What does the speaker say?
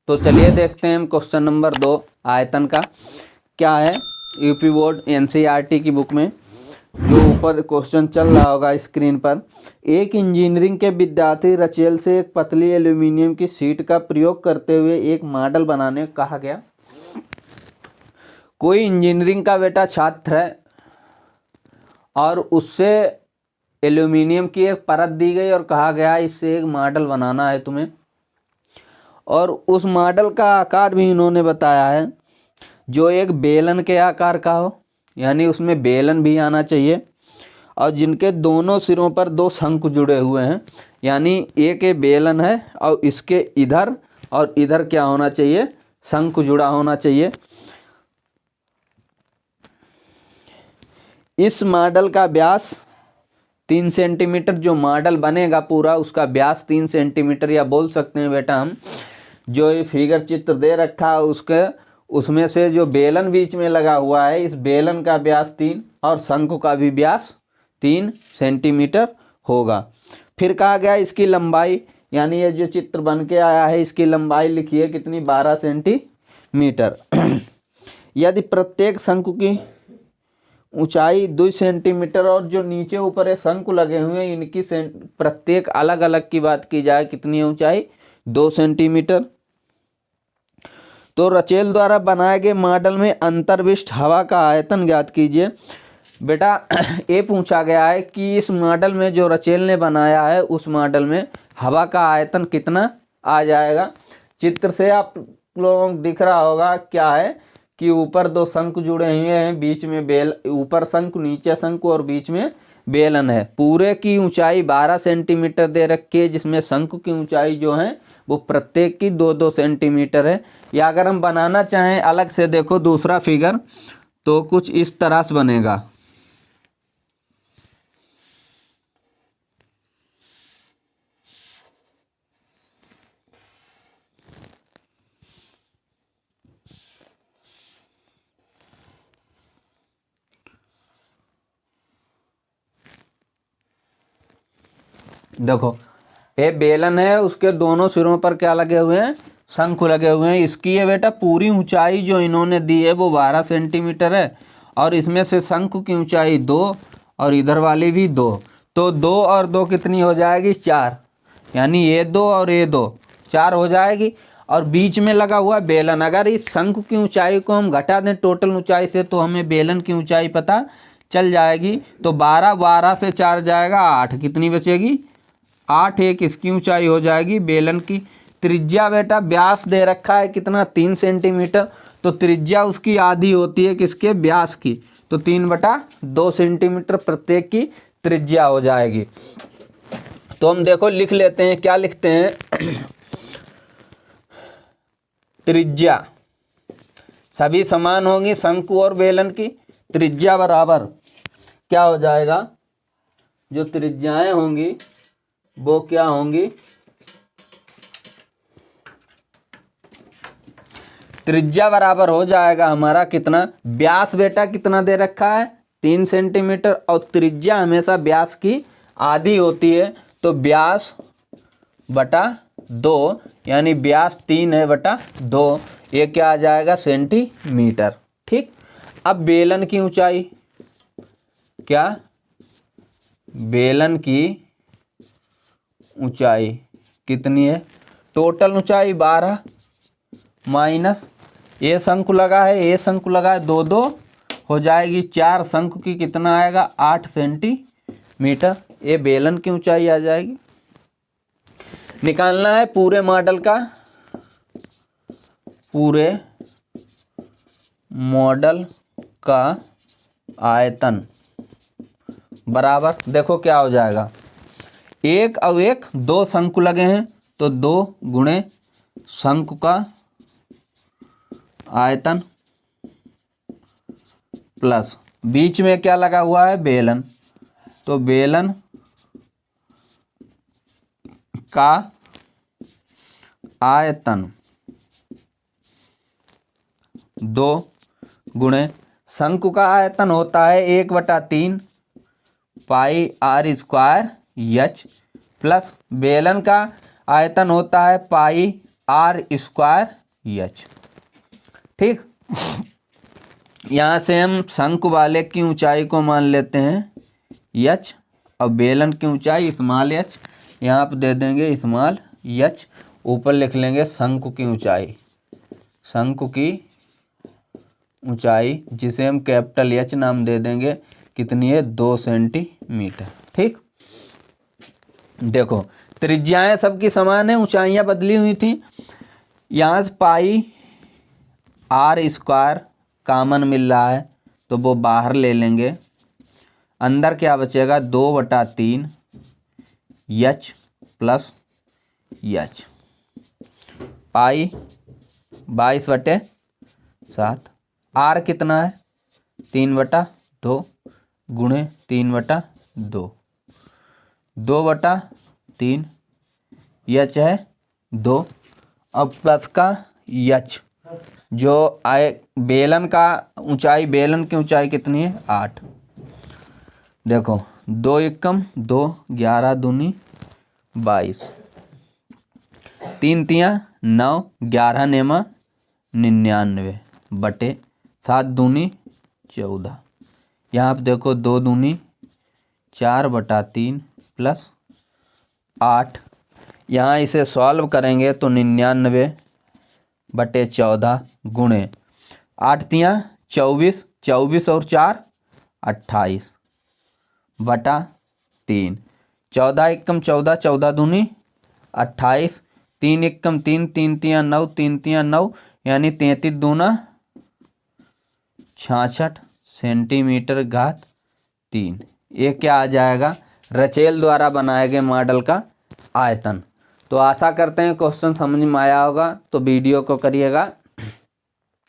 तो चलिए देखते हैं हम क्वेश्चन नंबर 2 आयतन का क्या है। यूपी बोर्ड एनसीईआरटी की बुक में जो ऊपर क्वेश्चन चल रहा होगा स्क्रीन पर, एक इंजीनियरिंग के विद्यार्थी रचेल से एक पतली एल्यूमिनियम की शीट का प्रयोग करते हुए एक मॉडल बनाने को कहा गया। कोई इंजीनियरिंग का बेटा छात्र है और उससे एल्यूमिनियम की एक परत दी गई और कहा गया इससे एक मॉडल बनाना है तुम्हें, और उस मॉडल का आकार भी इन्होंने बताया है जो एक बेलन के आकार का हो, यानी उसमें बेलन भी आना चाहिए, और जिनके दोनों सिरों पर दो शंकु जुड़े हुए हैं, यानी एक ये बेलन है और इसके इधर और इधर क्या होना चाहिए, शंकु जुड़ा होना चाहिए। इस मॉडल का व्यास 3 सेंटीमीटर, जो मॉडल बनेगा पूरा उसका व्यास 3 सेंटीमीटर, या बोल सकते हैं बेटा हम जो ये फिगर चित्र दे रखा है उसमें से जो बेलन बीच में लगा हुआ है इस बेलन का व्यास 3 और शंकु का भी व्यास 3 सेंटीमीटर होगा। फिर कहा गया इसकी लंबाई, यानी ये जो चित्र बन के आया है इसकी लंबाई लिखिए कितनी, 12 सेंटीमीटर। यदि प्रत्येक शंकु की ऊंचाई 2 सेंटीमीटर और जो नीचे ऊपर ये शंकु लगे हुए हैं इनकी प्रत्येक अलग अलग की बात की जाए कितनी ऊंचाई, 2 सेंटीमीटर। तो रचेल द्वारा बनाए गए मॉडल में अंतर्विष्ट हवा का आयतन ज्ञात कीजिए। बेटा ये पूछा गया है कि इस मॉडल में जो रचेल ने बनाया है उस मॉडल में हवा का आयतन कितना आ जाएगा। चित्र से आप लोगों को दिख रहा होगा क्या है कि ऊपर 2 शंकु जुड़े हुए हैं, बीच में ऊपर शंकु नीचे शंकु और बीच में बेलन है। पूरे की ऊंचाई 12 सेंटीमीटर दे रखी है, जिसमें शंकु की ऊंचाई जो है वो प्रत्येक की 2-2 सेंटीमीटर है। या अगर हम बनाना चाहें अलग से देखो दूसरा फिगर तो कुछ इस तरह से बनेगा। देखो ये बेलन है, उसके दोनों सिरों पर क्या लगे हुए हैं, शंकु लगे हुए हैं। इसकी ये बेटा पूरी ऊंचाई जो इन्होंने दी है वो 12 सेंटीमीटर है, और इसमें से शंकु की ऊंचाई 2 और इधर वाली भी 2, तो 2 और 2 कितनी हो जाएगी, 4, यानी ये 2 और ये 2 4 हो जाएगी। और बीच में लगा हुआ बेलन, अगर इस शंकु की ऊंचाई को हम घटा दें टोटल ऊंचाई से तो हमें बेलन की ऊंचाई पता चल जाएगी। तो 12 से 4 जाएगा 8, कितनी बचेगी, 8। एक इसकी ऊंचाई हो जाएगी बेलन की। त्रिज्या बेटा व्यास दे रखा है कितना, 3 सेंटीमीटर, तो त्रिज्या उसकी आधी होती है किसके, व्यास की, तो 3/2 सेंटीमीटर प्रत्येक की त्रिज्या हो जाएगी। तो हम देखो लिख लेते हैं, क्या लिखते हैं त्रिज्या सभी समान होंगी, शंकु और बेलन की त्रिज्या बराबर क्या हो जाएगा, जो त्रिज्याएं होंगी वो क्या होंगी, त्रिज्या बराबर हो जाएगा हमारा कितना, व्यास बेटा कितना दे रखा है 3 सेंटीमीटर, और त्रिज्या हमेशा व्यास की आधी होती है, तो व्यास बटा 2, यानी व्यास 3 है बटा 2, ये क्या आ जाएगा, सेंटीमीटर। ठीक, अब बेलन की ऊंचाई, क्या बेलन की ऊंचाई कितनी है, टोटल ऊंचाई 12 माइनस ये शंकु लगा है, ये शंकु लगा है, 2-2 हो जाएगी, 4 शंकु की कितना आएगा, 8 सेंटीमीटर, ये बेलन की ऊंचाई आ जाएगी। निकालना है पूरे मॉडल का, पूरे मॉडल का आयतन बराबर, देखो क्या हो जाएगा, 1 और 1 2 शंकु लगे हैं तो 2 गुणे शंकु का आयतन प्लस बीच में क्या लगा हुआ है, बेलन, तो बेलन का आयतन 2 गुणे शंकु का आयतन होता है 1/3 पाई r स्क्वायर h, प्लस बेलन का आयतन होता है पाई r²h। ठीक, यहाँ से हम शंकु वाले की ऊंचाई को मान लेते हैं h और बेलन की ऊंचाई स्मॉल h। यहाँ पर दे देंगे स्मॉल h, ऊपर लिख लेंगे शंकु की ऊंचाई, शंकु की ऊंचाई जिसे हम कैपिटल H नाम दे देंगे, कितनी है 2 सेंटीमीटर। ठीक, देखो त्रिज्याएं सबकी समान है, ऊंचाइयां बदली हुई थी। यहाँ से पाई r² कॉमन मिल रहा है तो वो बाहर ले लेंगे, अंदर क्या बचेगा 2/3 h प्लस h, पाई 22/7। r कितना है 3/2 गुणे 3/2, 2/3 h है 2, अब प्लस का h जो आए बेलन का ऊंचाई, बेलन की ऊंचाई कितनी है 8। देखो 2 एकम 2, 11 दूनी 22, 3 तियाँ 9, 11 नेमा 99 बटे 7 दूनी 14। यहाँ पर देखो 2 दूनी 4/3 प्लस 8, यहाँ इसे सॉल्व करेंगे तो 99 बटे 14 गुणे 8 तियाँ 24, 24 और 4 28 बटा 3, 14 एकम 14, 14 दूनी 28, 3 एकम 3, 3 तियाँ 9, 3 तियाँ 9, यानी 33 दूना 66 सेंटीमीटर घात 3। ये क्या आ जाएगा रचेल द्वारा बनाए गए मॉडल का आयतन। तो आशा करते हैं क्वेश्चन समझ में आया होगा, तो वीडियो को करिएगा